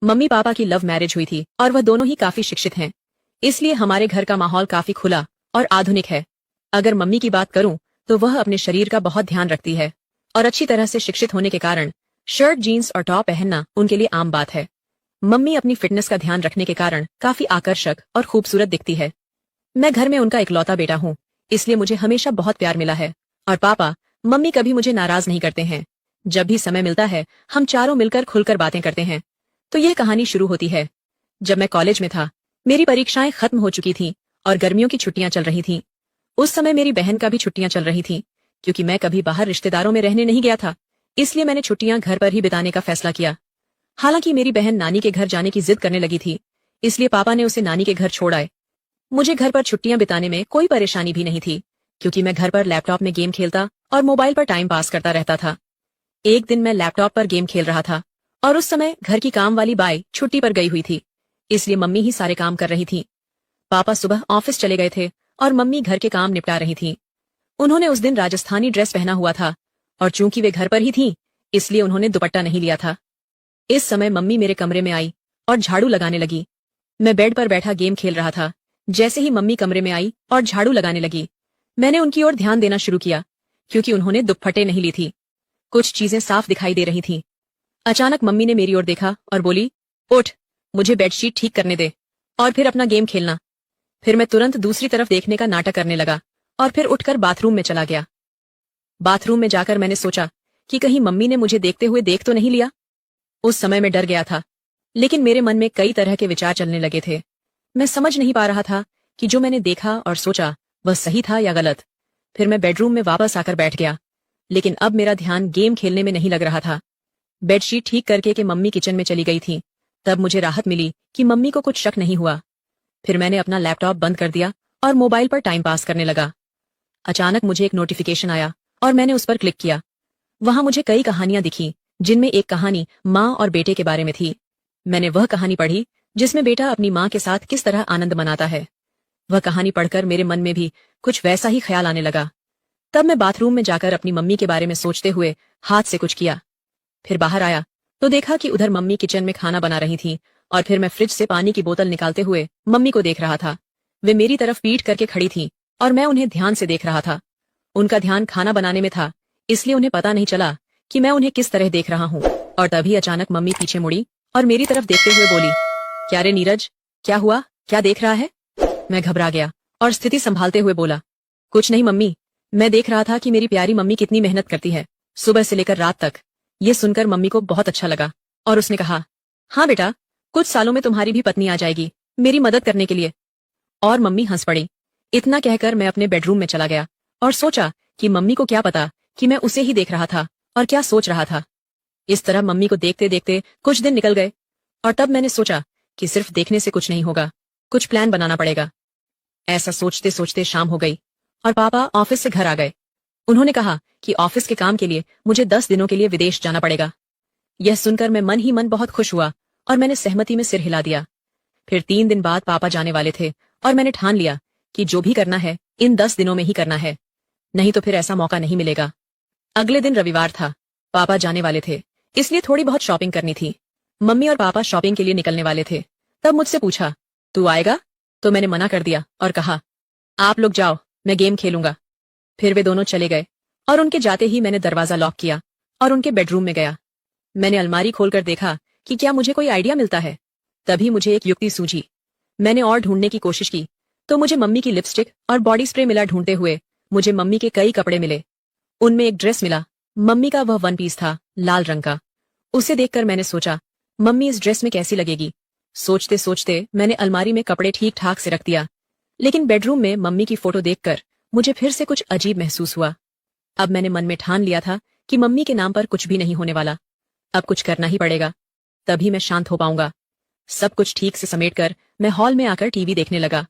Mummy papa की love marriage हुई थी और वह दोनों ही काफी शिक्षित हैं। इसलिए हमारे घर का माहौल काफी खुला और आधुनिक है। अगर मम्मी की बात करूं तो वह अपने शरीर का बहुत ध्यान रखती है और अच्छी तरह से शिक्षित होने के कारण शर्ट जीन्स और टॉप पहनना उनके लिए आम बात है। मम्मी अपनी फिटनेस का ध्यान रखने के कारण काफी आकर्षक और खूबसूरत दिखती है। मैं घर में उनका इकलौता बेटा हूँ, इसलिए मुझे हमेशा बहुत प्यार मिला है। और पापा मम्मी कभी मुझे नाराज नहीं करते हैं। जब भी समय मिलता है हम चारों मिलकर खुलकर बातें करते हैं। तो यह कहानी शुरू होती है। जब मैं कॉलेज में था, मेरी परीक्षाएं खत्म हो चुकी थीं और गर्मियों की छुट्टियां चल रही थीं। उस समय मेरी बहन का भी छुट्टियां चल रही थीं। क्योंकि मैं कभी बाहर रिश्तेदारों में रहने नहीं गया था, इसलिए मैंने छुट्टियां घर पर ही बिताने का फैसला किया। हालांकि मेरी बहन नानी के घर जाने की जिद करने लगी थी, इसलिए पापा ने उसे नानी के घर छोड़ आए। मुझे घर पर छुट्टियां बिताने में कोई परेशानी भी नहीं थी, क्योंकि मैं घर पर लैपटॉप में गेम खेलता और मोबाइल पर टाइम पास करता रहता था। एक दिन मैं लैपटॉप पर गेम खेल रहा था और उस समय घर की काम वाली बाई छुट्टी पर गई हुई थी, इसलिए मम्मी ही सारे काम कर रही थी। पापा सुबह ऑफिस चले गए थे और मम्मी घर के काम निपटा रही थी। उन्होंने उस दिन राजस्थानी ड्रेस पहना हुआ था और चूंकि वे घर पर ही थीं, इसलिए उन्होंने दुपट्टा नहीं लिया था। इस समय मम्मी मेरे कमरे में आई और झाड़ू लगाने लगी। मैं बेड पर बैठा गेम खेल रहा था। जैसे ही मम्मी कमरे में आई और झाड़ू लगाने लगी, मैंने उनकी ओर ध्यान देना शुरू किया, क्योंकि उन्होंने दुपट्टे नहीं ली थी। कुछ चीजें साफ दिखाई दे रही थीं। अचानक मम्मी ने मेरी ओर देखा और बोली, उठ, मुझे बेडशीट ठीक करने दे और फिर अपना गेम खेलना। फिर मैं तुरंत दूसरी तरफ देखने का नाटक करने लगा और फिर उठकर बाथरूम में चला गया। बाथरूम में जाकर मैंने सोचा कि कहीं मम्मी ने मुझे देखते हुए देख तो नहीं लिया। उस समय मैं डर गया था, लेकिन मेरे मन में कई तरह के विचार चलने लगे थे। मैं समझ नहीं पा रहा था कि जो मैंने देखा और सोचा वह सही था या गलत। फिर मैं बेडरूम में वापस आकर बैठ गया, लेकिन अब मेरा ध्यान गेम खेलने में नहीं लग रहा था। बेडशीट ठीक करके के मम्मी किचन में चली गई थी। तब मुझे राहत मिली कि मम्मी को कुछ शक नहीं हुआ। फिर मैंने अपना लैपटॉप बंद कर दिया और मोबाइल पर टाइम पास करने लगा। अचानक मुझे एक नोटिफिकेशन आया और मैंने उस पर क्लिक किया। वहां मुझे कई कहानियां दिखी, जिनमें एक कहानी माँ और बेटे के बारे में थी। मैंने वह कहानी पढ़ी जिसमें बेटा अपनी माँ के साथ किस तरह आनंद मनाता है। वह कहानी पढ़कर मेरे मन में भी कुछ वैसा ही ख्याल आने लगा। तब मैं बाथरूम में जाकर अपनी मम्मी के बारे में सोचते हुए हाथ से कुछ किया। फिर बाहर आया तो देखा कि उधर मम्मी किचन में खाना बना रही थी और फिर मैं फ्रिज से पानी की बोतल निकालते हुए मम्मी को देख रहा था। वे मेरी तरफ पीठ करके खड़ी थीं और मैं उन्हें ध्यान से देख रहा था। उनका ध्यान खाना बनाने में था, इसलिए उन्हें पता नहीं चला कि मैं उन्हें किस तरह देख रहा हूँ। और तभी अचानक मम्मी पीछे मुड़ी और मेरी तरफ देखते हुए बोली, क्या रे नीरज, क्या हुआ, क्या देख रहा है? मैं घबरा गया और स्थिति संभालते हुए बोला, कुछ नहीं मम्मी, मैं देख रहा था कि मेरी प्यारी मम्मी कितनी मेहनत करती है, सुबह से लेकर रात तक। ये सुनकर मम्मी को बहुत अच्छा लगा और उसने कहा, हाँ बेटा, कुछ सालों में तुम्हारी भी पत्नी आ जाएगी मेरी मदद करने के लिए। और मम्मी हंस पड़ी। इतना कहकर मैं अपने बेडरूम में चला गया और सोचा कि मम्मी को क्या पता कि मैं उसे ही देख रहा था और क्या सोच रहा था। इस तरह मम्मी को देखते देखते कुछ दिन निकल गए और तब मैंने सोचा कि सिर्फ देखने से कुछ नहीं होगा, कुछ प्लान बनाना पड़ेगा। ऐसा सोचते सोचते शाम हो गई और पापा ऑफिस से घर आ गए। उन्होंने कहा कि ऑफिस के काम के लिए मुझे 10 दिनों के लिए विदेश जाना पड़ेगा। यह सुनकर मैं मन ही मन बहुत खुश हुआ और मैंने सहमति में सिर हिला दिया। फिर 3 दिन बाद पापा जाने वाले थे और मैंने ठान लिया कि जो भी करना है इन 10 दिनों में ही करना है, नहीं तो फिर ऐसा मौका नहीं मिलेगा। अगले दिन रविवार था, पापा जाने वाले थे, इसलिए थोड़ी बहुत शॉपिंग करनी थी। मम्मी और पापा शॉपिंग के लिए निकलने वाले थे। तब मुझसे पूछा, तू आएगा? तो मैंने मना कर दिया और कहा, आप लोग जाओ, मैं गेम खेलूंगा। फिर वे दोनों चले गए और उनके जाते ही मैंने दरवाजा लॉक किया और उनके बेडरूम में गया। मैंने अलमारी खोलकर देखा कि क्या मुझे कोई आइडिया मिलता है। तभी मुझे एक युक्ति सूझी। मैंने और ढूंढने की कोशिश की तो मुझे मम्मी की लिपस्टिक और बॉडी स्प्रे मिला। ढूंढते हुए मुझे मम्मी के कई कपड़े मिले। उनमें एक ड्रेस मिला। मम्मी का वह 1 पीस था, लाल रंग का। उसे देखकर मैंने सोचा, मम्मी इस ड्रेस में कैसी लगेगी। सोचते सोचते मैंने अलमारी में कपड़े ठीक ठाक से रख दिया, लेकिन बेडरूम में मम्मी की फोटो देखकर मुझे फिर से कुछ अजीब महसूस हुआ। अब मैंने मन में ठान लिया था कि मम्मी के नाम पर कुछ भी नहीं होने वाला। अब कुछ करना ही पड़ेगा, तभी मैं शांत हो पाऊंगा। सब कुछ ठीक से समेटकर मैं हॉल में आकर टीवी देखने लगा।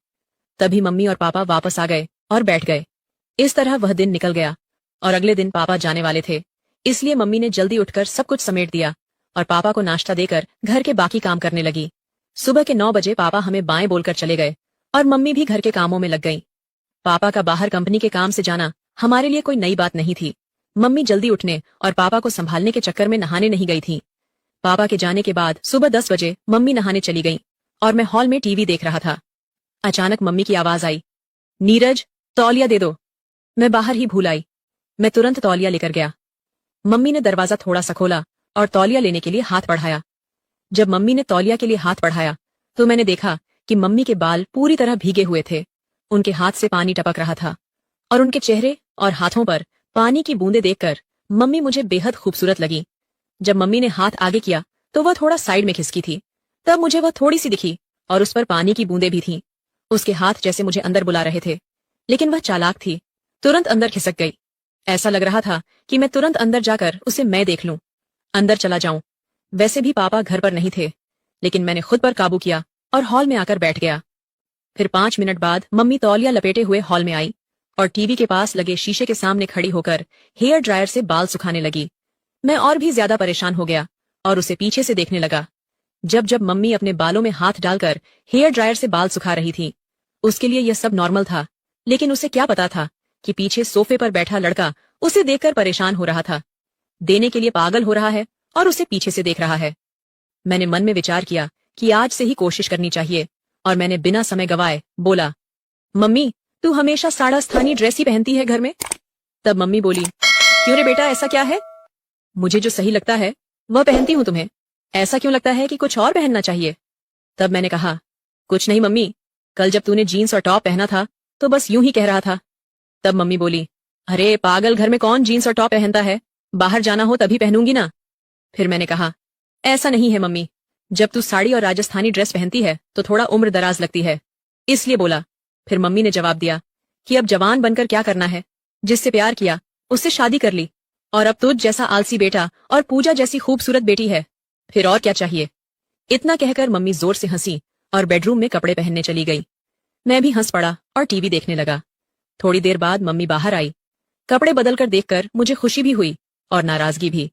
तभी मम्मी और पापा वापस आ गए और बैठ गए। इस तरह वह दिन निकल गया और अगले दिन पापा जाने वाले थे, इसलिए मम्मी ने जल्दी उठकर सब कुछ समेट दिया और पापा को नाश्ता देकर घर के बाकी काम करने लगी। सुबह के 9 बजे पापा हमें बाएं बोलकर चले गए और मम्मी भी घर के कामों में लग गई। पापा का बाहर कंपनी के काम से जाना हमारे लिए कोई नई बात नहीं थी। मम्मी जल्दी उठने और पापा को संभालने के चक्कर में नहाने नहीं गई थी। पापा के जाने के बाद सुबह 10 बजे मम्मी नहाने चली गईं और मैं हॉल में टीवी देख रहा था। अचानक मम्मी की आवाज आई, नीरज, तौलिया दे दो। मैं बाहर ही भूल आई। मैं तुरंत तौलिया लेकर गया। मम्मी ने दरवाजा थोड़ा सा खोला और तौलिया लेने के लिए हाथ बढ़ाया। जब मम्मी ने तौलिया के लिए हाथ बढ़ाया तो मैंने देखा कि मम्मी के बाल पूरी तरह भीगे हुए थे। उनके हाथ से पानी टपक रहा था और उनके चेहरे और हाथों पर पानी की बूंदें देखकर मम्मी मुझे बेहद खूबसूरत लगी। जब मम्मी ने हाथ आगे किया तो वह थोड़ा साइड में खिसकी थी। तब मुझे वह थोड़ी सी दिखी और उस पर पानी की बूंदें भी थीं। उसके हाथ जैसे मुझे अंदर बुला रहे थे, लेकिन वह चालाक थी, तुरंत अंदर खिसक गई। ऐसा लग रहा था कि मैं तुरंत अंदर जाकर उसे मैं देख लूं, अंदर चला जाऊं। वैसे भी पापा घर पर नहीं थे, लेकिन मैंने खुद पर काबू किया और हॉल में आकर बैठ गया। फिर 5 मिनट बाद मम्मी तौलिया लपेटे हुए हॉल में आई और टीवी के पास लगे शीशे के सामने खड़ी होकर हेयर ड्रायर से बाल सुखाने लगी। मैं और भी ज्यादा परेशान हो गया और उसे पीछे से देखने लगा। जब जब मम्मी अपने बालों में हाथ डालकर हेयर ड्रायर से बाल सुखा रही थी, उसके लिए यह सब नॉर्मल था, लेकिन उसे क्या पता था कि पीछे सोफे पर बैठा लड़का उसे देखकर परेशान हो रहा था, देने के लिए पागल हो रहा है और उसे पीछे से देख रहा है। मैंने मन में विचार किया कि आज से ही कोशिश करनी चाहिए और मैंने बिना समय गवाए बोला, मम्मी, तू हमेशा साड़ा स्थानीय ड्रेस ही पहनती है घर में। तब मम्मी बोली, क्यों रे बेटा, ऐसा क्या है? मुझे जो सही लगता है वह पहनती हूं, तुम्हें ऐसा क्यों लगता है कि कुछ और पहनना चाहिए? तब मैंने कहा, कुछ नहीं मम्मी, कल जब तूने जीन्स और टॉप पहना था तो बस यूं ही कह रहा था। तब मम्मी बोली, अरे पागल, घर में कौन जीन्स और टॉप पहनता है, बाहर जाना हो तभी पहनूंगी ना। फिर मैंने कहा, ऐसा नहीं है मम्मी, जब तू साड़ी और राजस्थानी ड्रेस पहनती है तो थोड़ा उम्र दराज लगती है, इसलिए बोला। फिर मम्मी ने जवाब दिया कि अब जवान बनकर क्या करना है, जिससे प्यार किया उससे शादी कर ली, और अब तुझ जैसा आलसी बेटा और पूजा जैसी खूबसूरत बेटी है, फिर और क्या चाहिए। इतना कहकर मम्मी जोर से हंसी और बेडरूम में कपड़े पहनने चली गई। मैं भी हंस पड़ा और टीवी देखने लगा। थोड़ी देर बाद मम्मी बाहर आई। कपड़े बदलकर देखकर मुझे खुशी भी हुई और नाराजगी भी,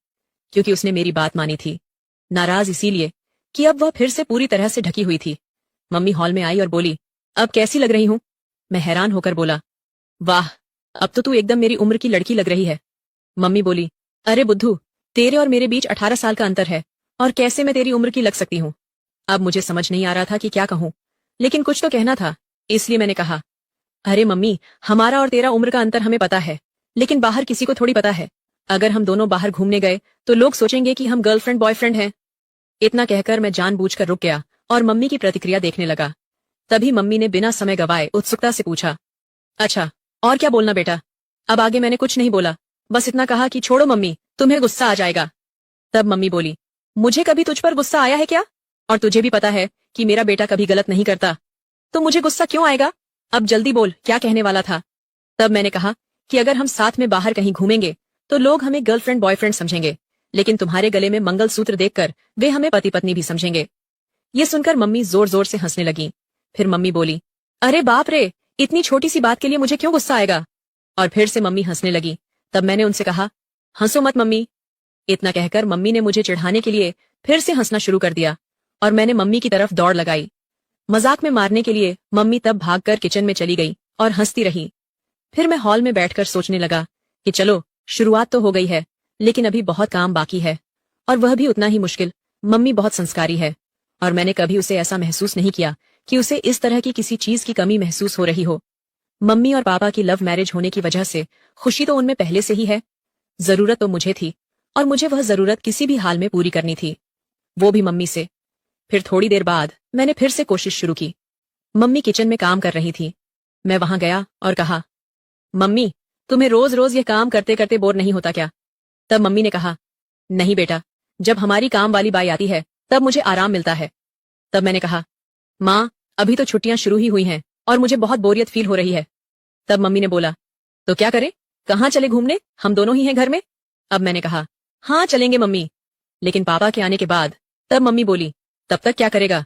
क्योंकि उसने मेरी बात मानी थी। नाराज इसीलिए कि अब वह फिर से पूरी तरह से ढकी हुई थी। मम्मी हॉल में आई और बोली, अब कैसी लग रही हूं? मैं हैरान होकर बोला, वाह, अब तो तू एकदम मेरी उम्र की लड़की लग रही है। मम्मी बोली, अरे बुद्धू, तेरे और मेरे बीच 18 साल का अंतर है और कैसे मैं तेरी उम्र की लग सकती हूँ। अब मुझे समझ नहीं आ रहा था कि क्या कहूँ, लेकिन कुछ तो कहना था, इसलिए मैंने कहा, अरे मम्मी, हमारा और तेरा उम्र का अंतर हमें पता है, लेकिन बाहर किसी को थोड़ी पता है। अगर हम दोनों बाहर घूमने गए तो लोग सोचेंगे कि हम गर्लफ्रेंड बॉयफ्रेंड हैं। इतना कहकर मैं जानबूझकर रुक गया और मम्मी की प्रतिक्रिया देखने लगा। तभी मम्मी ने बिना समय गवाए उत्सुकता से पूछा, अच्छा, और क्या बोलना बेटा? अब आगे मैंने कुछ नहीं बोला, बस इतना कहा कि छोड़ो मम्मी, तुम्हें गुस्सा आ जाएगा। तब मम्मी बोली, मुझे कभी तुझ पर गुस्सा आया है क्या? और तुझे भी पता है कि मेरा बेटा कभी गलत नहीं करता, तो मुझे गुस्सा क्यों आएगा? अब जल्दी बोल, क्या कहने वाला था? तब मैंने कहा कि अगर हम साथ में बाहर कहीं घूमेंगे तो लोग हमें गर्लफ्रेंड बॉयफ्रेंड समझेंगे, लेकिन तुम्हारे गले में मंगलसूत्र देखकर वे हमें पति पत्नी भी समझेंगे। ये सुनकर मम्मी जोर जोर से हंसने लगी। फिर मम्मी बोली, अरे बाप रे, इतनी छोटी सी बात के लिए मुझे क्यों गुस्सा आएगा? और फिर से मम्मी हंसने लगी। तब मैंने उनसे कहा, हंसो मत मम्मी। इतना कहकर मम्मी ने मुझे चिढ़ाने के लिए फिर से हंसना शुरू कर दिया और मैंने मम्मी की तरफ दौड़ लगाई। मजाक में मारने के लिए मम्मी तब भागकर किचन में चली गई और हंसती रही। फिर मैं हॉल में बैठकर सोचने लगा कि चलो, शुरुआत तो हो गई है, लेकिन अभी बहुत काम बाकी है, और वह भी उतना ही मुश्किल। मम्मी बहुत संस्कारी है और मैंने कभी उसे ऐसा महसूस नहीं किया कि उसे इस तरह की किसी चीज की कमी महसूस हो रही हो। मम्मी और पापा की लव मैरिज होने की वजह से खुशी तो उनमें पहले से ही है, जरूरत तो मुझे थी और मुझे वह जरूरत किसी भी हाल में पूरी करनी थी, वो भी मम्मी से। फिर थोड़ी देर बाद मैंने फिर से कोशिश शुरू की। मम्मी किचन में काम कर रही थी। मैं वहां गया और कहा, मम्मी, तुम्हें रोज रोज ये काम करते करते बोर नहीं होता क्या? तब मम्मी ने कहा, नहीं बेटा, जब हमारी काम वाली बाई आती है तब मुझे आराम मिलता है। तब मैंने कहा, माँ, अभी तो छुट्टियां शुरू ही हुई हैं और मुझे बहुत बोरियत फील हो रही है। तब मम्मी ने बोला, तो क्या करें, कहाँ चले घूमने, हम दोनों ही हैं घर में। अब मैंने कहा, हाँ चलेंगे मम्मी, लेकिन पापा के आने के बाद। तब मम्मी बोली, तब तक क्या करेगा?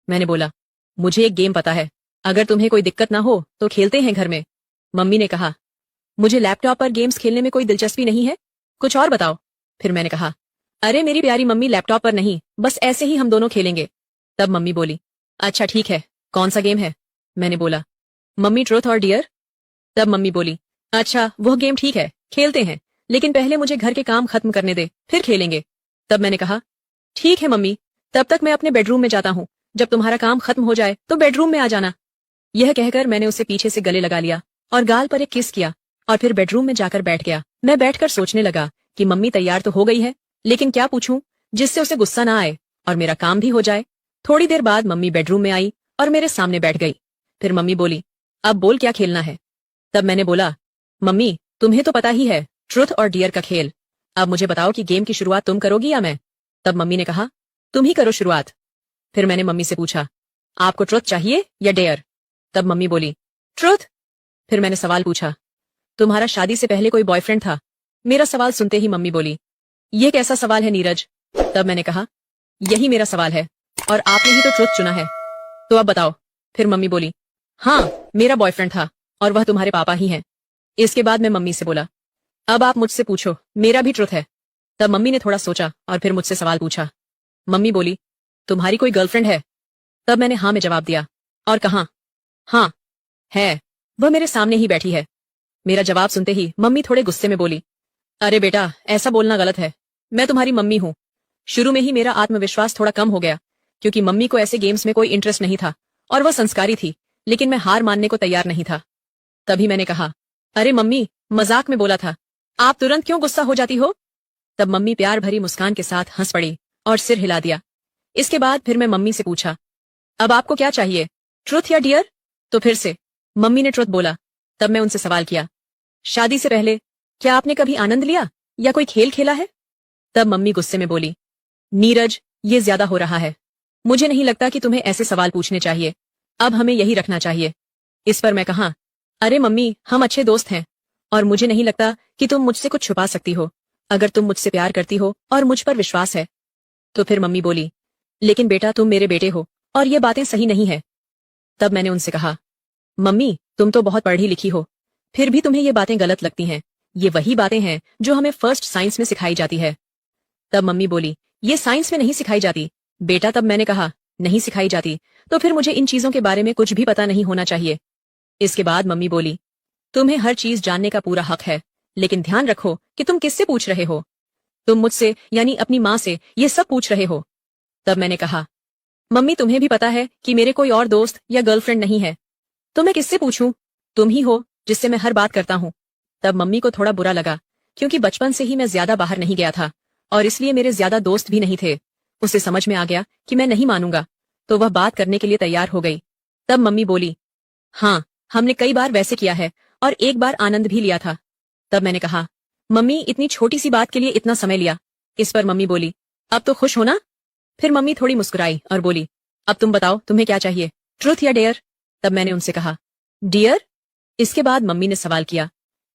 मैंने बोला, मुझे एक गेम पता है, अगर तुम्हें कोई दिक्कत ना हो तो खेलते हैं घर में। मम्मी ने कहा, मुझे लैपटॉप पर गेम्स खेलने में कोई दिलचस्पी नहीं है, कुछ और बताओ। फिर मैंने कहा, अरे मेरी प्यारी मम्मी, लैपटॉप पर नहीं, बस ऐसे ही हम दोनों खेलेंगे। तब मम्मी बोली, अच्छा ठीक है, कौन सा गेम है? मैंने बोला, मम्मी, ट्रूथ और डियर। तब मम्मी बोली, अच्छा वो गेम ठीक है, खेलते हैं, लेकिन पहले मुझे घर के काम खत्म करने दे, फिर खेलेंगे। तब मैंने कहा, ठीक है मम्मी, तब तक मैं अपने बेडरूम में जाता हूँ। जब तुम्हारा काम खत्म हो जाए तो बेडरूम में आ जाना। यह कहकर मैंने उसे पीछे से गले लगा लिया और गाल पर एक किस किया और फिर बेडरूम में जाकर बैठ गया। मैं बैठकर सोचने लगा कि मम्मी तैयार तो हो गई है, लेकिन क्या पूछूं जिससे उसे गुस्सा ना आए और मेरा काम भी हो जाए। थोड़ी देर बाद मम्मी बेडरूम में आई और मेरे सामने बैठ गई। फिर मम्मी बोली, अब बोल क्या खेलना है। तब मैंने बोला, मम्मी तुम्हें तो पता ही है, ट्रुथ और डियर का खेल। अब मुझे बताओ कि गेम की शुरुआत तुम करोगी या मैं। तब मम्मी ने कहा, तुम ही करो शुरुआत। फिर मैंने मम्मी से पूछा, आपको ट्रुथ चाहिए या डेयर। तब मम्मी बोली, ट्रुथ। फिर मैंने सवाल पूछा, तुम्हारा शादी से पहले कोई बॉयफ्रेंड था। मेरा सवाल सुनते ही मम्मी बोली, यह कैसा सवाल है नीरज। तब मैंने कहा, यही मेरा सवाल है और आपने ही तो ट्रुथ चुना है, तो अब बताओ। फिर मम्मी बोली, हाँ मेरा बॉयफ्रेंड था और वह तुम्हारे पापा ही हैं। इसके बाद मैं मम्मी से बोला, अब आप मुझसे पूछो, मेरा भी ट्रुथ है। तब मम्मी ने थोड़ा सोचा और फिर मुझसे सवाल पूछा। मम्मी बोली, तुम्हारी कोई गर्लफ्रेंड है। तब मैंने हाँ में जवाब दिया और कहा, हाँ है, वह मेरे सामने ही बैठी है। मेरा जवाब सुनते ही मम्मी थोड़े गुस्से में बोली, अरे बेटा ऐसा बोलना गलत है, मैं तुम्हारी मम्मी हूँ। शुरू में ही मेरा आत्मविश्वास थोड़ा कम हो गया क्योंकि मम्मी को ऐसे गेम्स में कोई इंटरेस्ट नहीं था और वह संस्कारी थी, लेकिन मैं हार मानने को तैयार नहीं था। तभी मैंने कहा, अरे मम्मी मजाक में बोला था, आप तुरंत क्यों गुस्सा हो जाती हो। तब मम्मी प्यार भरी मुस्कान के साथ हंस पड़ी और सिर हिला दिया। इसके बाद फिर मैं मम्मी से पूछा, अब आपको क्या चाहिए, ट्रुथ या डियर। तो फिर से मम्मी ने ट्रुथ बोला। तब मैं उनसे सवाल किया, शादी से पहले क्या आपने कभी आनंद लिया या कोई खेल खेला है। तब मम्मी गुस्से में बोली, नीरज ये ज्यादा हो रहा है, मुझे नहीं लगता कि तुम्हें ऐसे सवाल पूछने चाहिए, अब हमें यही रखना चाहिए। इस पर मैं कहा, अरे मम्मी हम अच्छे दोस्त हैं और मुझे नहीं लगता कि तुम मुझसे कुछ छुपा सकती हो। अगर तुम मुझसे प्यार करती हो और मुझ पर विश्वास है। तो फिर मम्मी बोली, लेकिन बेटा तुम मेरे बेटे हो और ये बातें सही नहीं है। तब मैंने उनसे कहा, मम्मी तुम तो बहुत पढ़ी लिखी हो, फिर भी तुम्हें ये बातें गलत लगती हैं। ये वही बातें हैं जो हमें फर्स्ट साइंस में सिखाई जाती है। तब मम्मी बोली, ये साइंस में नहीं सिखाई जाती बेटा। तब मैंने कहा, नहीं सिखाई जाती तो फिर मुझे इन चीजों के बारे में कुछ भी पता नहीं होना चाहिए। इसके बाद मम्मी बोली, तुम्हें हर चीज जानने का पूरा हक है, लेकिन ध्यान रखो कि तुम किससे पूछ रहे हो। तुम मुझसे यानी अपनी माँ से ये सब पूछ रहे हो। तब मैंने कहा, मम्मी तुम्हें भी पता है कि मेरे कोई और दोस्त या गर्लफ्रेंड नहीं है, तो मैं किससे पूछूं, तुम ही हो जिससे मैं हर बात करता हूँ। तब मम्मी को थोड़ा बुरा लगा क्योंकि बचपन से ही मैं ज्यादा बाहर नहीं गया था और इसलिए मेरे ज्यादा दोस्त भी नहीं थे। उसे समझ में आ गया कि मैं नहीं मानूंगा, तो वह बात करने के लिए तैयार हो गई। तब मम्मी बोली, हाँ हमने कई बार वैसे किया है और एक बार आनंद भी लिया था। तब मैंने कहा, मम्मी इतनी छोटी सी बात के लिए इतना समय लिया। इस पर मम्मी बोली, अब तो खुश हो ना। फिर मम्मी थोड़ी मुस्कुराई और बोली, अब तुम बताओ तुम्हें क्या चाहिए, ट्रुथ या डेयर। तब मैंने उनसे कहा, डियर। इसके बाद मम्मी ने सवाल किया,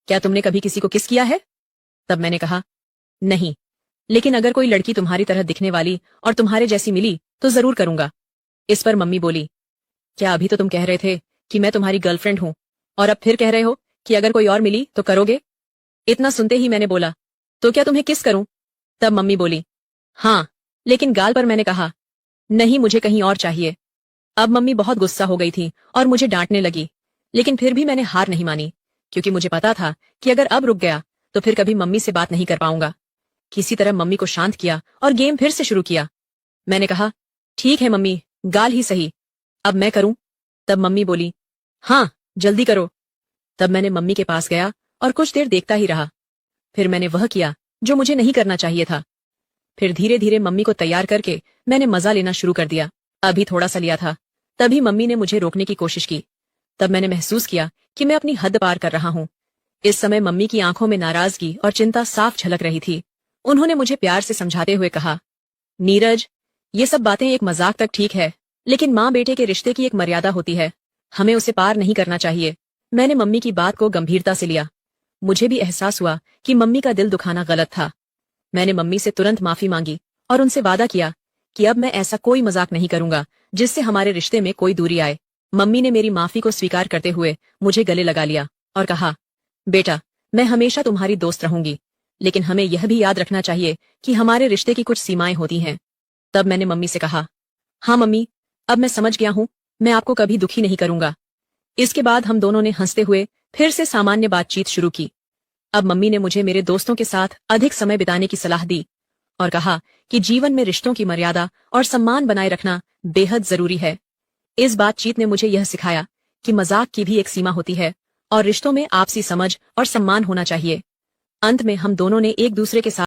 क्या तुमने कभी किसी को किस किया है। तब मैंने कहा, नहीं, लेकिन अगर कोई लड़की तुम्हारी तरह दिखने वाली और तुम्हारे जैसी मिली तो जरूर करूंगा। इस पर मम्मी बोली, क्या अभी तो तुम कह रहे थे कि मैं तुम्हारी गर्लफ्रेंड हूं और अब फिर कह रहे हो कि अगर कोई और मिली तो करोगे। इतना सुनते ही मैंने बोला, तो क्या तुम्हें किस करूं। तब मम्मी बोली, हाँ, लेकिन गाल पर मैंने कहा, नहीं मुझे कहीं और चाहिए। अब मम्मी बहुत गुस्सा हो गई थी और मुझे डांटने लगी, लेकिन फिर भी मैंने हार नहीं मानी क्योंकि मुझे पता था कि अगर अब रुक गया तो फिर कभी मम्मी से बात नहीं कर पाऊंगा। किसी तरह मम्मी को शांत किया और गेम फिर से शुरू किया। मैंने कहा, ठीक है मम्मी, गाल ही सही, अब मैं करूं। तब मम्मी बोली, हाँ जल्दी करो। तब मैंने मम्मी के पास गया और कुछ देर देखता ही रहा। फिर मैंने वह किया जो मुझे नहीं करना चाहिए था। फिर धीरे धीरे मम्मी को तैयार करके मैंने मजा लेना शुरू कर दिया। अभी थोड़ा सा लिया था, तभी मम्मी ने मुझे रोकने की कोशिश की। तब मैंने महसूस किया कि मैं अपनी हद पार कर रहा हूँ। इस समय मम्मी की आंखों में नाराजगी और चिंता साफ झलक रही थी। उन्होंने मुझे प्यार से समझाते हुए कहा, नीरज ये सब बातें एक मजाक तक ठीक है, लेकिन माँ बेटे के रिश्ते की एक मर्यादा होती है, हमें उसे पार नहीं करना चाहिए। मैंने मम्मी की बात को गंभीरता से लिया। मुझे भी एहसास हुआ कि मम्मी का दिल दुखाना गलत था। मैंने मम्मी से तुरंत माफी मांगी और उनसे वादा किया कि अब मैं ऐसा कोई मजाक नहीं करूंगा जिससे हमारे रिश्ते में कोई दूरी आए। मम्मी ने मेरी माफी को स्वीकार करते हुए मुझे गले लगा लिया और कहा, बेटा मैं हमेशा तुम्हारी दोस्त रहूंगी, लेकिन हमें यह भी याद रखना चाहिए कि हमारे रिश्ते की कुछ सीमाएं होती हैं। तब मैंने मम्मी से कहा, हाँ मम्मी, अब मैं समझ गया हूँ, मैं आपको कभी दुखी नहीं करूंगा। इसके बाद हम दोनों ने हंसते हुए फिर से सामान्य बातचीत शुरू की। अब मम्मी ने मुझे मेरे दोस्तों के साथ अधिक समय बिताने की सलाह दी और कहा कि जीवन में रिश्तों की मर्यादा और सम्मान बनाए रखना बेहद जरूरी है। इस बातचीत ने मुझे यह सिखाया कि मजाक की भी एक सीमा होती है और रिश्तों में आपसी समझ और सम्मान होना चाहिए। अंत में हम दोनों ने एक दूसरे के साथ